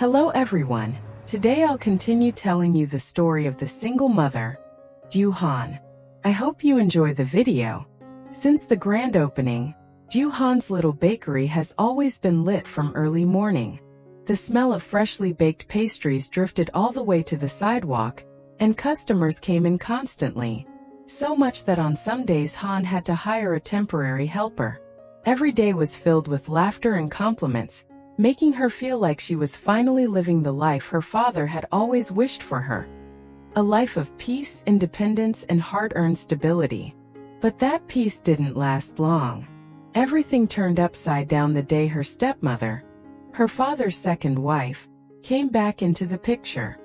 Hello everyone, today I'll continue telling you the story of the single mother, Diệu Hân. I hope you enjoy the video. Since the grand opening, Diệu Hân's little bakery has always been lit from early morning. The smell of freshly baked pastries drifted all the way to the sidewalk, and customers came in constantly. So much that on some days Hân had to hire a temporary helper. Every day was filled with laughter and compliments, making her feel like she was finally living the life her father had always wished for her. A life of peace, independence, and hard-earned stability. But that peace didn't last long. Everything turned upside down the day her stepmother, her father's second wife, came back into the picture.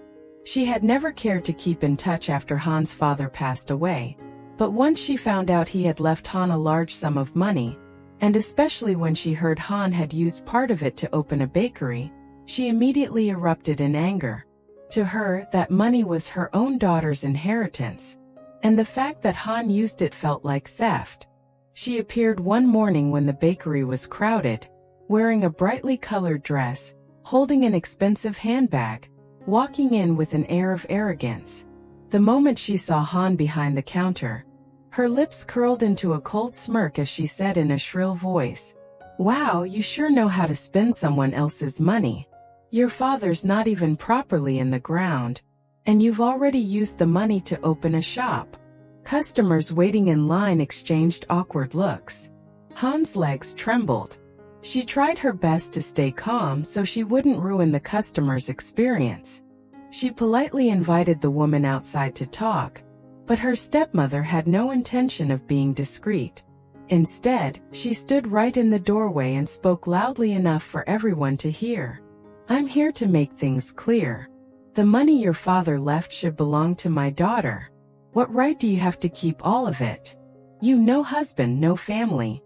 She had never cared to keep in touch after Hân's father passed away, but once she found out he had left Hân a large sum of money, and especially when she heard Hân had used part of it to open a bakery, she immediately erupted in anger. To her, that money was her own daughter's inheritance, and the fact that Hân used it felt like theft. She appeared one morning when the bakery was crowded, wearing a brightly colored dress, holding an expensive handbag, walking in with an air of arrogance. The moment she saw Hân behind the counter, her lips curled into a cold smirk as she said in a shrill voice, "Wow, you sure know how to spend someone else's money. Your father's not even properly in the ground, and you've already used the money to open a shop." Customers waiting in line exchanged awkward looks. Hân's legs trembled. She tried her best to stay calm so she wouldn't ruin the customer's experience. She politely invited the woman outside to talk, but her stepmother had no intention of being discreet. Instead, she stood right in the doorway and spoke loudly enough for everyone to hear. "I'm here to make things clear. The money your father left should belong to my daughter. What right do you have to keep all of it? You no husband, no family.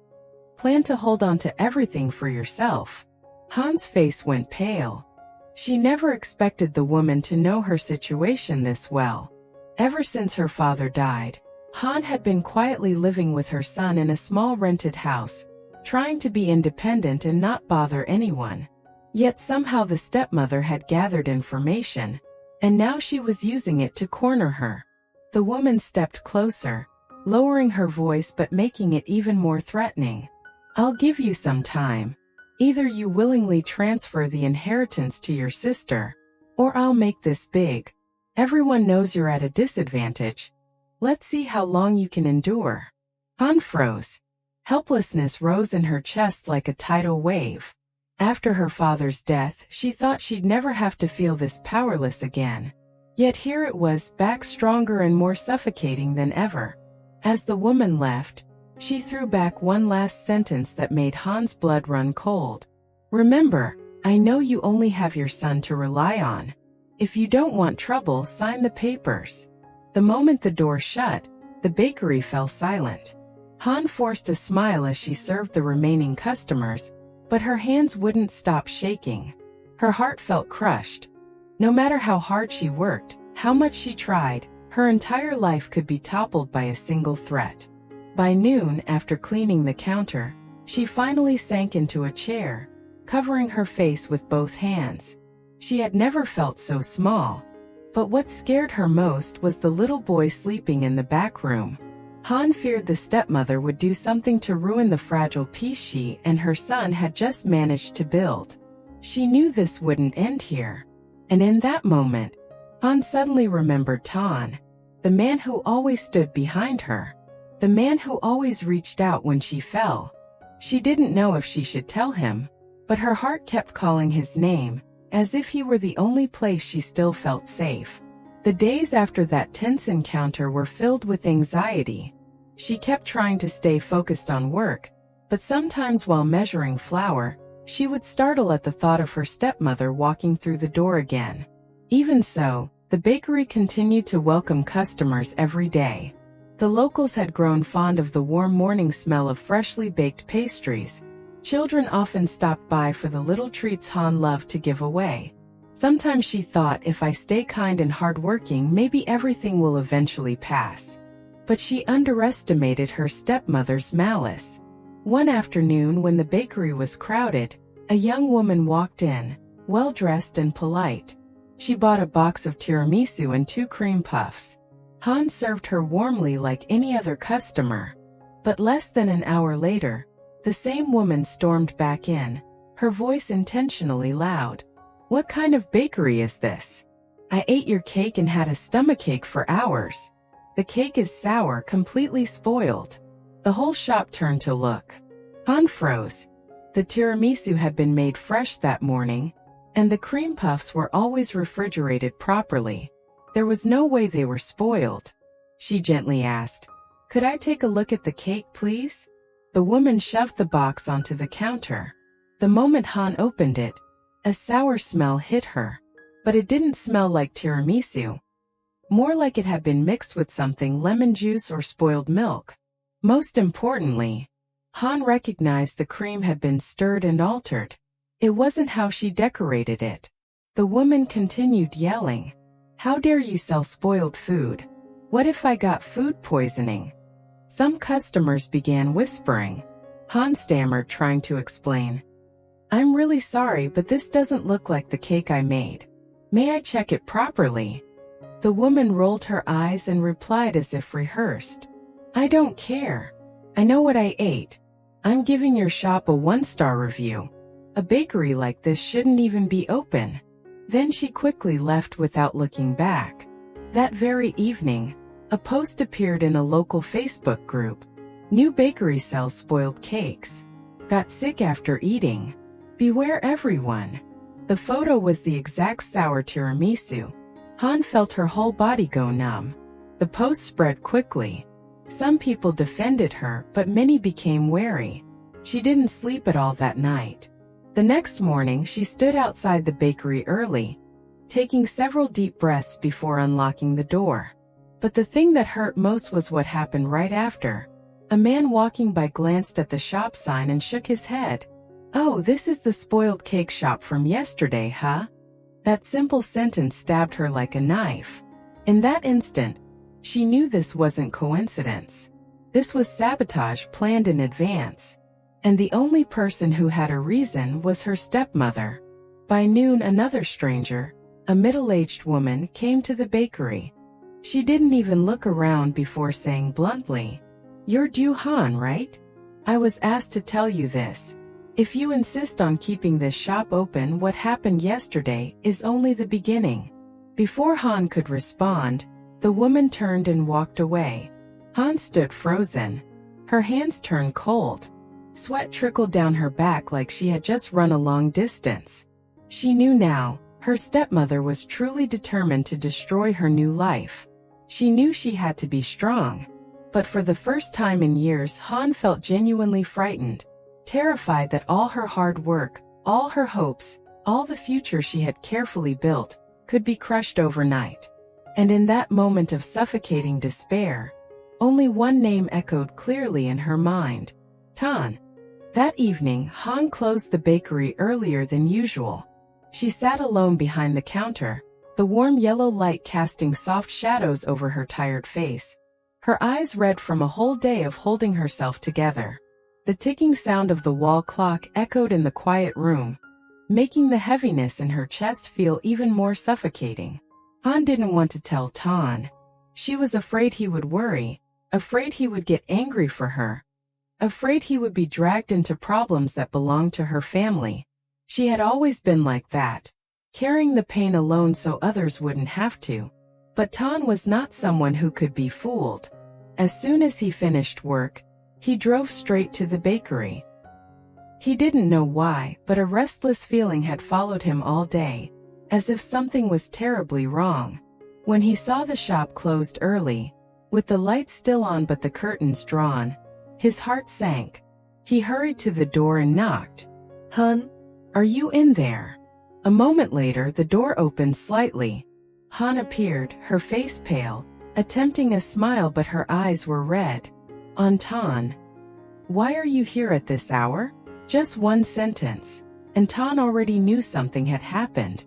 Plan to hold on to everything for yourself." Hân's face went pale. She never expected the woman to know her situation this well. Ever since her father died, Hân had been quietly living with her son in a small rented house, trying to be independent and not bother anyone. Yet somehow the stepmother had gathered information, and now she was using it to corner her. The woman stepped closer, lowering her voice but making it even more threatening. "I'll give you some time. Either you willingly transfer the inheritance to your sister, or I'll make this big. Everyone knows you're at a disadvantage. Let's see how long you can endure." Hân froze. Helplessness rose in her chest like a tidal wave. After her father's death, she thought she'd never have to feel this powerless again. Yet here it was, back stronger and more suffocating than ever. As the woman left, she threw back one last sentence that made Hân's blood run cold. "Remember, I know you only have your son to rely on. If you don't want trouble, sign the papers." The moment the door shut, the bakery fell silent. Hân forced a smile as she served the remaining customers, but her hands wouldn't stop shaking. Her heart felt crushed. No matter how hard she worked, how much she tried, her entire life could be toppled by a single threat. By noon, after cleaning the counter, she finally sank into a chair, covering her face with both hands. She had never felt so small. But what scared her most was the little boy sleeping in the back room. Hân feared the stepmother would do something to ruin the fragile peace she and her son had just managed to build. She knew this wouldn't end here. And in that moment, Hân suddenly remembered Thành, the man who always stood behind her, the man who always reached out when she fell. She didn't know if she should tell him, but her heart kept calling his name, as if he were the only place she still felt safe. The days after that tense encounter were filled with anxiety. She kept trying to stay focused on work, but sometimes while measuring flour, she would startle at the thought of her stepmother walking through the door again. Even so, the bakery continued to welcome customers every day. The locals had grown fond of the warm morning smell of freshly baked pastries. Children often stopped by for the little treats Hân loved to give away. Sometimes she thought, if I stay kind and hardworking, maybe everything will eventually pass. But she underestimated her stepmother's malice. One afternoon when the bakery was crowded, a young woman walked in, well-dressed and polite. She bought a box of tiramisu and 2 cream puffs. Han served her warmly like any other customer. But less than an hour later, the same woman stormed back in, her voice intentionally loud. "What kind of bakery is this? I ate your cake and had a stomachache for hours. The cake is sour, completely spoiled." The whole shop turned to look. Han froze. The tiramisu had been made fresh that morning, and the cream puffs were always refrigerated properly. There was no way they were spoiled. She gently asked, "Could I take a look at the cake, please?" The woman shoved the box onto the counter. The moment Han opened it, a sour smell hit her. But it didn't smell like tiramisu. More like it had been mixed with something, lemon juice or spoiled milk. Most importantly, Han recognized the cream had been stirred and altered. It wasn't how she decorated it. The woman continued yelling, "How dare you sell spoiled food? What if I got food poisoning?" Some customers began whispering. Han stammered, trying to explain. "I'm really sorry, but this doesn't look like the cake I made. May I check it properly?" The woman rolled her eyes and replied as if rehearsed, "I don't care. I know what I ate. I'm giving your shop a 1-star review. A bakery like this shouldn't even be open." Then she quickly left without looking back. That very evening, a post appeared in a local Facebook group. "New bakery sells spoiled cakes. Got sick after eating. Beware everyone." The photo was the exact sour tiramisu. Han felt her whole body go numb. The post spread quickly. Some people defended her, but many became wary. She didn't sleep at all that night. The next morning, she stood outside the bakery early, taking several deep breaths before unlocking the door. But the thing that hurt most was what happened right after. A man walking by glanced at the shop sign and shook his head. "Oh, this is the spoiled cake shop from yesterday, huh?" That simple sentence stabbed her like a knife. In that instant, she knew this wasn't coincidence. This was sabotage planned in advance. And the only person who had a reason was her stepmother. By noon, another stranger, a middle-aged woman, came to the bakery. She didn't even look around before saying bluntly, "You're Dieu Han, right? I was asked to tell you this. If you insist on keeping this shop open, what happened yesterday is only the beginning." Before Han could respond, the woman turned and walked away. Han stood frozen. Her hands turned cold. Sweat trickled down her back like she had just run a long distance. She knew now, her stepmother was truly determined to destroy her new life. She knew she had to be strong. But for the first time in years, Han felt genuinely frightened, terrified that all her hard work, all her hopes, all the future she had carefully built, could be crushed overnight. And in that moment of suffocating despair, only one name echoed clearly in her mind: Tan. That evening, Han closed the bakery earlier than usual. She sat alone behind the counter, the warm yellow light casting soft shadows over her tired face, her eyes red from a whole day of holding herself together. The ticking sound of the wall clock echoed in the quiet room, making the heaviness in her chest feel even more suffocating. Han didn't want to tell Tan. She was afraid he would worry, afraid he would get angry for her, afraid he would be dragged into problems that belonged to her family. She had always been like that, carrying the pain alone so others wouldn't have to. But Tan was not someone who could be fooled. As soon as he finished work, he drove straight to the bakery. He didn't know why, but a restless feeling had followed him all day, as if something was terribly wrong. When he saw the shop closed early, with the lights still on but the curtains drawn, his heart sank. He hurried to the door and knocked. "Hun, are you in there?" A moment later, the door opened slightly. Han appeared, her face pale, attempting a smile, but her eyes were red. "Tan, why are you here at this hour?" Just one sentence, and Tan already knew something had happened.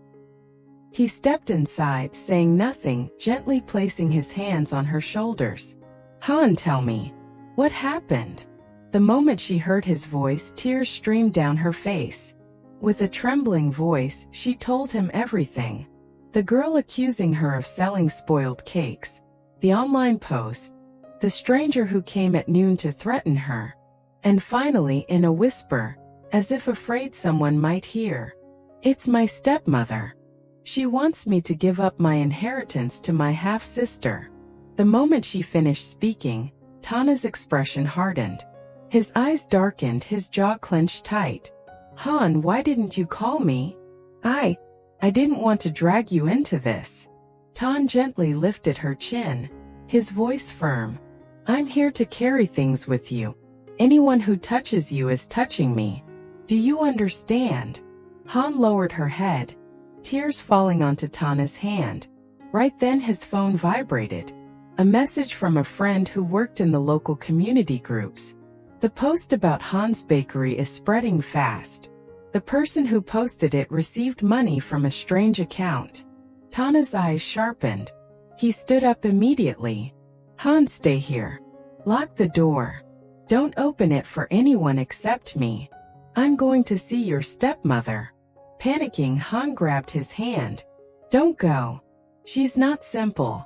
He stepped inside, saying nothing, gently placing his hands on her shoulders. "Han, tell me, what happened?" The moment she heard his voice, tears streamed down her face. With a trembling voice, she told him everything. The girl accusing her of selling spoiled cakes, the online post, the stranger who came at noon to threaten her, and finally, in a whisper, as if afraid someone might hear, "It's my stepmother. She wants me to give up my inheritance to my half-sister." The moment she finished speaking, Tana's expression hardened. His eyes darkened, his jaw clenched tight. "Han, why didn't you call me? I didn't want to drag you into this." Tan gently lifted her chin, his voice firm. "I'm here to carry things with you. Anyone who touches you is touching me. Do you understand?" Han lowered her head, tears falling onto Tana's hand. Right then his phone vibrated. A message from a friend who worked in the local community groups. "The post about Han's bakery is spreading fast. The person who posted it received money from a strange account." Tana's eyes sharpened. He stood up immediately. "Han, stay here. Lock the door. Don't open it for anyone except me. I'm going to see your stepmother." Panicking, Han grabbed his hand. "Don't go. She's not simple.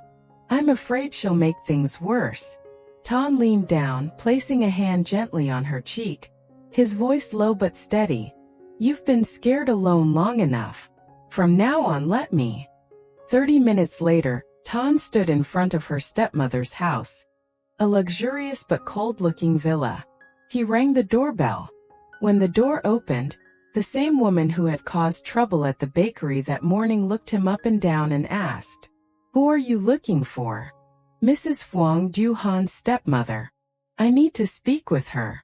I'm afraid she'll make things worse." Tan leaned down, placing a hand gently on her cheek, his voice low but steady. "You've been scared alone long enough. From now on, let me." 30 minutes later, Tan stood in front of her stepmother's house. A luxurious but cold-looking villa. He rang the doorbell. When the door opened, the same woman who had caused trouble at the bakery that morning looked him up and down and asked, "Who are you looking for?" "Mrs. Fhuang, Han's stepmother. I need to speak with her."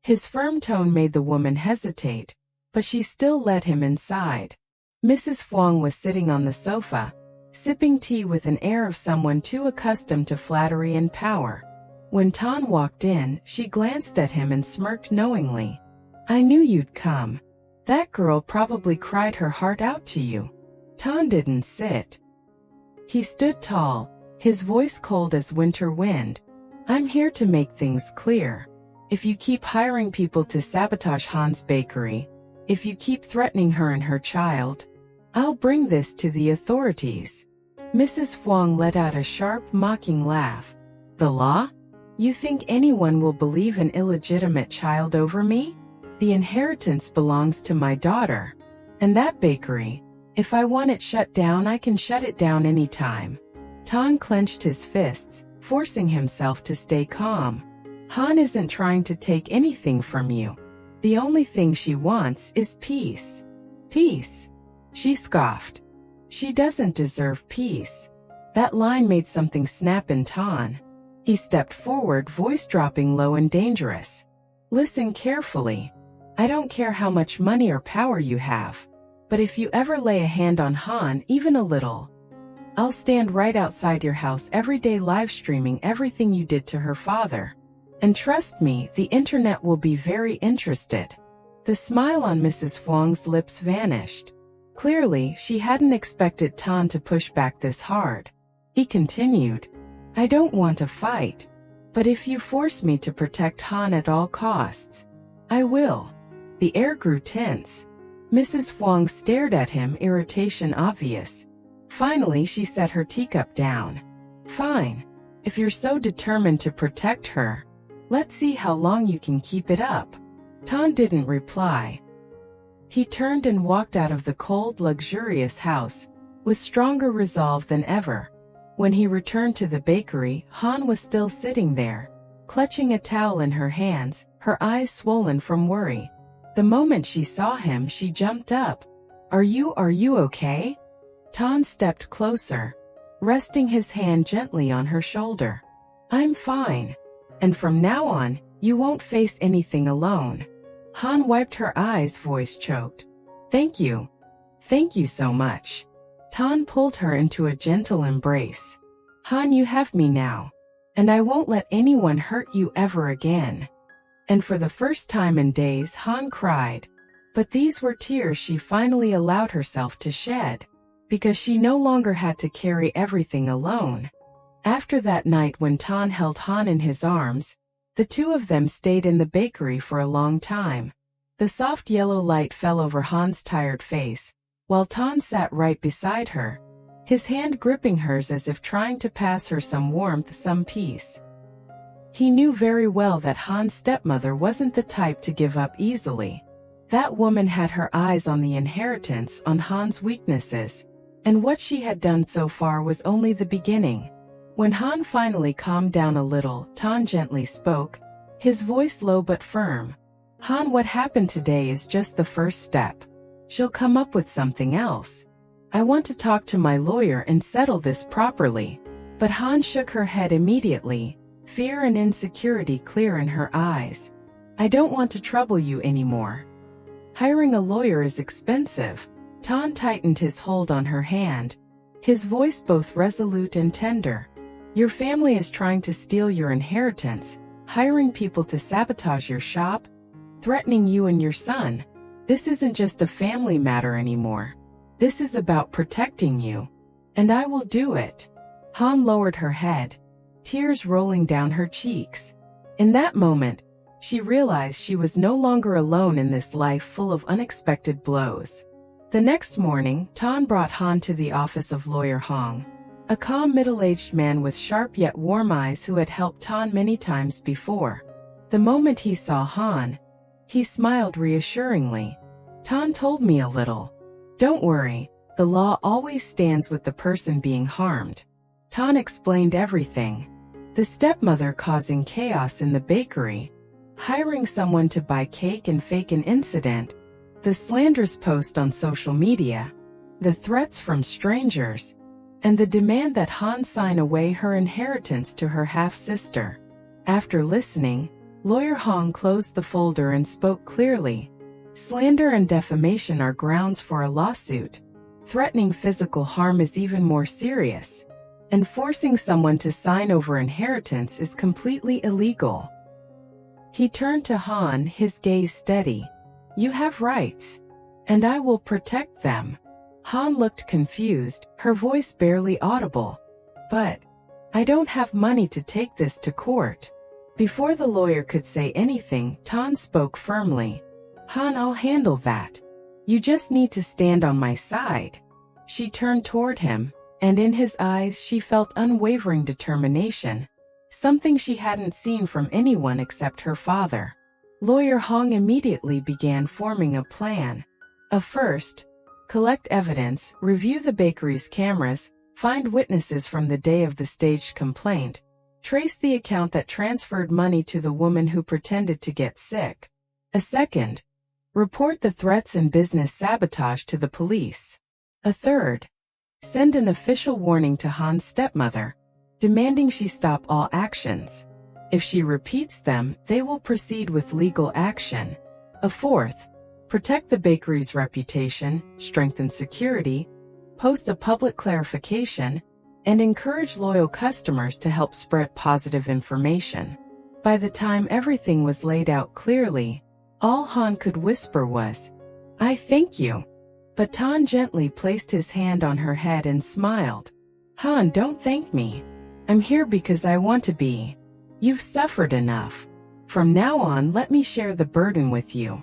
His firm tone made the woman hesitate, but she still led him inside. Mrs. Fhuang was sitting on the sofa, sipping tea with an air of someone too accustomed to flattery and power. When Tan walked in, she glanced at him and smirked knowingly. "I knew you'd come. That girl probably cried her heart out to you." Tan didn't sit. He stood tall, his voice cold as winter wind. "I'm here to make things clear. If you keep hiring people to sabotage Han's bakery, if you keep threatening her and her child, I'll bring this to the authorities." Mrs. Fhuang let out a sharp, mocking laugh. "The law? You think anyone will believe an illegitimate child over me? The inheritance belongs to my daughter. And that bakery, if I want it shut down, I can shut it down anytime." Tan clenched his fists, forcing himself to stay calm. "Han isn't trying to take anything from you. The only thing she wants is peace." "Peace?" She scoffed. "She doesn't deserve peace." That line made something snap in Tan. He stepped forward, voice dropping low and dangerous. "Listen carefully. I don't care how much money or power you have, but if you ever lay a hand on Han, even a little, I'll stand right outside your house every day live streaming everything you did to her father. And trust me, the internet will be very interested." The smile on Mrs. Fhuang's lips vanished. Clearly, she hadn't expected Tan to push back this hard. He continued, "I don't want to fight, but if you force me to protect Han at all costs, I will." The air grew tense. Mrs. Fhuang stared at him, irritation obvious. Finally, she set her teacup down. "Fine. If you're so determined to protect her, let's see how long you can keep it up." Tan didn't reply. He turned and walked out of the cold, luxurious house, with stronger resolve than ever. When he returned to the bakery, Han was still sitting there, clutching a towel in her hands, her eyes swollen from worry. The moment she saw him, she jumped up. Are you okay?" Tan stepped closer, resting his hand gently on her shoulder. "I'm fine. And from now on, you won't face anything alone." Han wiped her eyes, voice choked. Thank you. Thank you so much." Tan pulled her into a gentle embrace. "Han, you have me now. And I won't let anyone hurt you ever again." And for the first time in days, Han cried. But these were tears she finally allowed herself to shed, because she no longer had to carry everything alone. After that night when Tan held Han in his arms, the two of them stayed in the bakery for a long time. The soft yellow light fell over Han's tired face, while Ton sat right beside her, his hand gripping hers as if trying to pass her some warmth, some peace. He knew very well that Han's stepmother wasn't the type to give up easily. That woman had her eyes on the inheritance, on Han's weaknesses, and what she had done so far was only the beginning. When Han finally calmed down a little, Ton gently spoke, his voice low but firm. Han, what happened today is just the first step. She'll come up with something else. I want to talk to my lawyer and settle this properly. But Han shook her head immediately, fear and insecurity clear in her eyes. I don't want to trouble you anymore. Hiring a lawyer is expensive. Ton tightened his hold on her hand, his voice both resolute and tender. Your family is trying to steal your inheritance, hiring people to sabotage your shop, threatening you and your son. This isn't just a family matter anymore. This is about protecting you. And I will do it. Han lowered her head, tears rolling down her cheeks. In that moment, she realized she was no longer alone in this life full of unexpected blows. The next morning, Ton brought Han to the office of Lawyer Hong, a calm middle-aged man with sharp yet warm eyes who had helped Ton many times before. The moment he saw Han, he smiled reassuringly. Ton told me a little. Don't worry, the law always stands with the person being harmed. Ton explained everything. The stepmother causing chaos in the bakery, hiring someone to buy cake and fake an incident, the slanderous post on social media, the threats from strangers, and the demand that Han sign away her inheritance to her half-sister. After listening, Lawyer Hong closed the folder and spoke clearly. Slander and defamation are grounds for a lawsuit. Threatening physical harm is even more serious. And forcing someone to sign over inheritance is completely illegal. He turned to Han, his gaze steady. You have rights. And I will protect them. Han looked confused, her voice barely audible. But I don't have money to take this to court. Before the lawyer could say anything, Ton spoke firmly. Han, I'll handle that. You just need to stand on my side. She turned toward him, and in his eyes she felt unwavering determination, something she hadn't seen from anyone except her father. Lawyer Hong immediately began forming a plan. First, collect evidence, review the bakery's cameras, find witnesses from the day of the staged complaint, trace the account that transferred money to the woman who pretended to get sick. Second, report the threats and business sabotage to the police. Third, send an official warning to Han's stepmother, demanding she stop all actions. If she repeats them, they will proceed with legal action. Fourth, protect the bakery's reputation, strengthen security, post a public clarification, and encourage loyal customers to help spread positive information. By the time everything was laid out clearly, all Han could whisper was, I thank you. But Ton gently placed his hand on her head and smiled. Han, don't thank me. I'm here because I want to be. You've suffered enough. From now on, let me share the burden with you.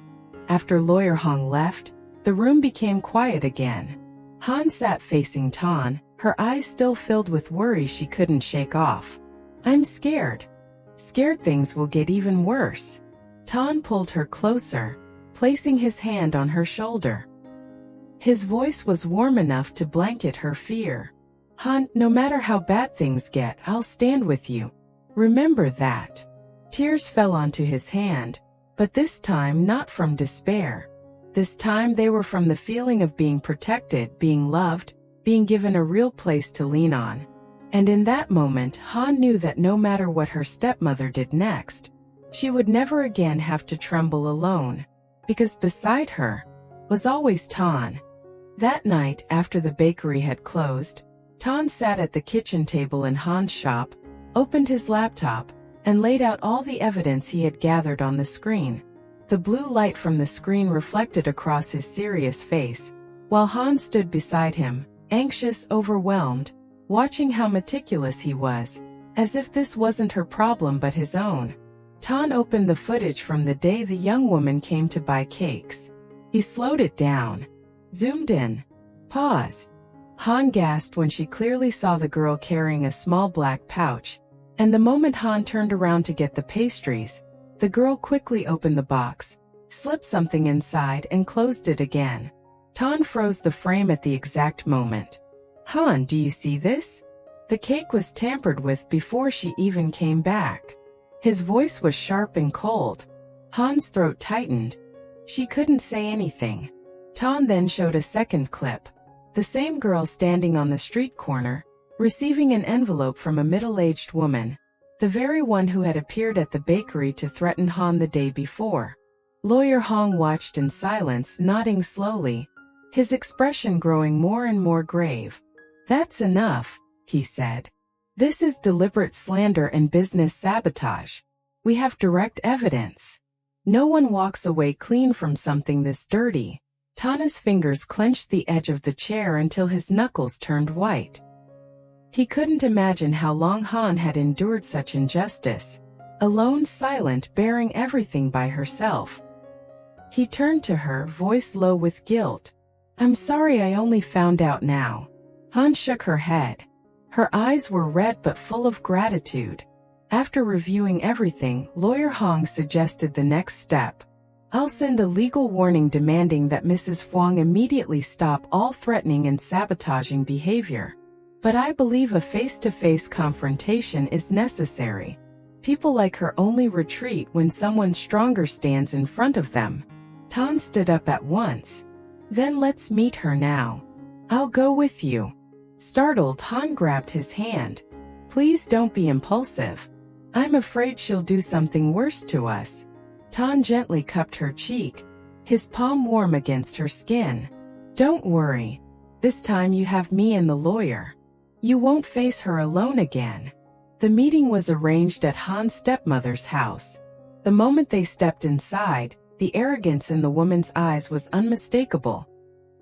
After Lawyer Hong left, the room became quiet again. Han sat facing Ton, her eyes still filled with worry she couldn't shake off. I'm scared. Scared things will get even worse. Ton pulled her closer, placing his hand on her shoulder. His voice was warm enough to blanket her fear. Han, no matter how bad things get, I'll stand with you. Remember that. Tears fell onto his hand, but this time not from despair. This time they were from the feeling of being protected, being loved, being given a real place to lean on. And in that moment, Han knew that no matter what her stepmother did next, she would never again have to tremble alone, because beside her was always Ton. That night, after the bakery had closed, Ton sat at the kitchen table in Han's shop, opened his laptop, and laid out all the evidence he had gathered on the screen. The blue light from the screen reflected across his serious face, while Han stood beside him, anxious, overwhelmed, watching how meticulous he was, as if this wasn't her problem but his own. Tan opened the footage from the day the young woman came to buy cakes. He slowed it down, zoomed in. Pause. Han gasped when she clearly saw the girl carrying a small black pouch, and the moment Han turned around to get the pastries, the girl quickly opened the box, slipped something inside and closed it again. Tan froze the frame at the exact moment. Han, do you see this? The cake was tampered with before she even came back. His voice was sharp and cold. Han's throat tightened. She couldn't say anything. Tan then showed a second clip. The same girl standing on the street corner, receiving an envelope from a middle-aged woman, the very one who had appeared at the bakery to threaten Han the day before. Lawyer Hong watched in silence, nodding slowly, his expression growing more and more grave. That's enough, he said. This is deliberate slander and business sabotage. We have direct evidence. No one walks away clean from something this dirty. Tan's fingers clenched the edge of the chair until his knuckles turned white. He couldn't imagine how long Han had endured such injustice, alone, silent, bearing everything by herself. He turned to her, voice low with guilt. I'm sorry, I only found out now. Han shook her head. Her eyes were red but full of gratitude. After reviewing everything, Lawyer Hong suggested the next step. I'll send a legal warning demanding that Mrs. Huang immediately stop all threatening and sabotaging behavior. But I believe a face-to-face confrontation is necessary. People like her only retreat when someone stronger stands in front of them. Tan stood up at once. Then let's meet her now. I'll go with you. Startled, Han grabbed his hand. Please don't be impulsive. I'm afraid she'll do something worse to us. Tan gently cupped her cheek, his palm warm against her skin. Don't worry. This time you have me and the lawyer. You won't face her alone again. The meeting was arranged at Han's stepmother's house. The moment they stepped inside, the arrogance in the woman's eyes was unmistakable.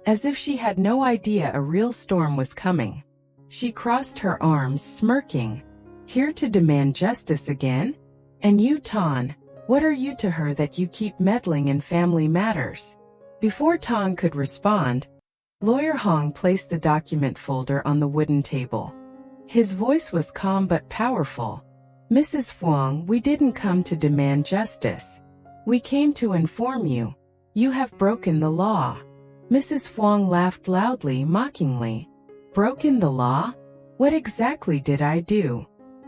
As if she had no idea a real storm was coming. She crossed her arms, smirking. Here to demand justice again? And you, Tan, what are you to her that you keep meddling in family matters? Before Tan could respond, Lawyer Hong placed the document folder on the wooden table. His voice was calm but powerful. Mrs. Huang, we didn't come to demand justice. We came to inform you. You have broken the law. Mrs. Huang laughed loudly, mockingly. Broken the law? What exactly did I do?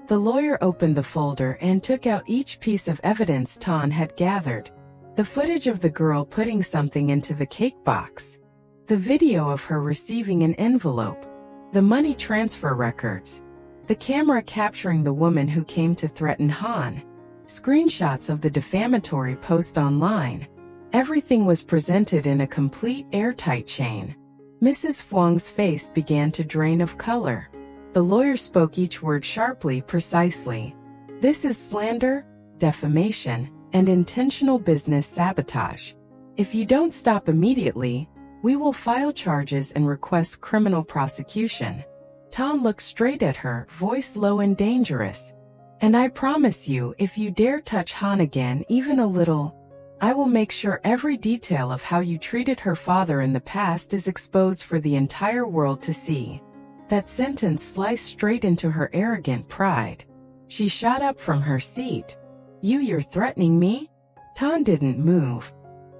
The lawyer opened the folder and took out each piece of evidence Tan had gathered. The footage of the girl putting something into the cake box. The video of her receiving an envelope. The money transfer records. The camera capturing the woman who came to threaten Han. Screenshots of the defamatory post online. Everything was presented in a complete airtight chain. Mrs. Huang's face began to drain of color. The lawyer spoke each word sharply, precisely. This is slander, defamation, and intentional business sabotage. If you don't stop immediately, we will file charges and request criminal prosecution. Tan looked straight at her, voice low and dangerous. And I promise you, if you dare touch Han again even a little, I will make sure every detail of how you treated her father in the past is exposed for the entire world to see. That sentence sliced straight into her arrogant pride. She shot up from her seat. You're threatening me? Tan didn't move.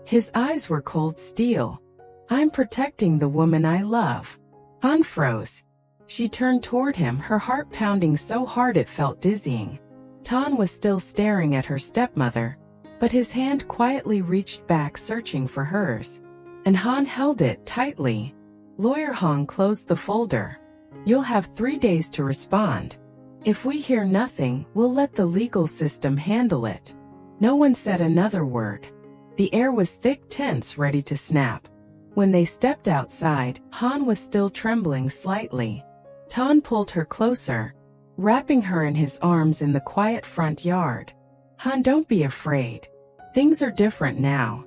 His eyes were cold steel. I'm protecting the woman I love. Han froze. She turned toward him, her heart pounding so hard it felt dizzying. Tan was still staring at her stepmother, but his hand quietly reached back, searching for hers. And Han held it tightly. Lawyer Hong closed the folder. You'll have 3 days to respond. If we hear nothing, we'll let the legal system handle it. No one said another word. The air was thick, tense, ready to snap. When they stepped outside, Han was still trembling slightly. Tan pulled her closer, wrapping her in his arms in the quiet front yard. Han, don't be afraid. Things are different now.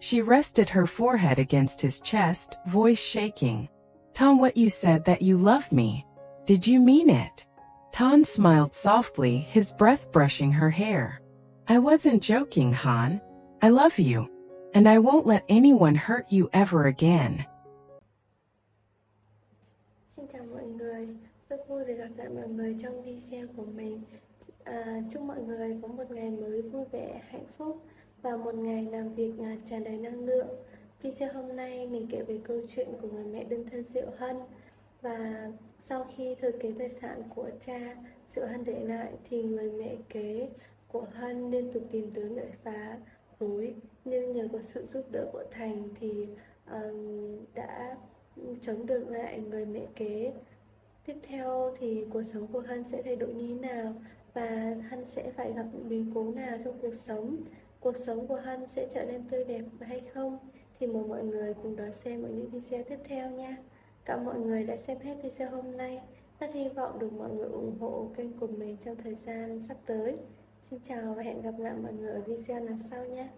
She rested her forehead against his chest, voice shaking. Tan, what you said that you love me. Did you mean it? Tan smiled softly, his breath brushing her hair. I wasn't joking, Han. I love you, and I won't let anyone hurt you ever again. Xin chào mọi người, rất vui được gặp lại mọi người trong video của mình. Chúc mọi người có một ngày mới vui vẻ, hạnh phúc và một ngày làm việc tràn đầy năng lượng. Video hôm nay mình kể về câu chuyện của người mẹ đơn thân Diệu Hân. Và sau khi thừa kế tài sản của cha Diệu Hân để lại thì người mẹ kế của Hân liên tục tìm tới để phá rối, nhưng nhờ có sự giúp đỡ của Thành thì đã chống được lại người mẹ kế. Tiếp theo thì cuộc sống của Hân sẽ thay đổi như thế nào và Hân sẽ phải gặp những biến cố nào trong cuộc sống của Hân sẽ trở nên tươi đẹp hay không, thì mời mọi người cùng đón xem ở những video tiếp theo nha. Cảm ơn mọi người đã xem hết video hôm nay. Rất hy vọng được mọi người ủng hộ kênh của mình trong thời gian sắp tới. Xin chào và hẹn gặp lại mọi người ở video lần sau nhé.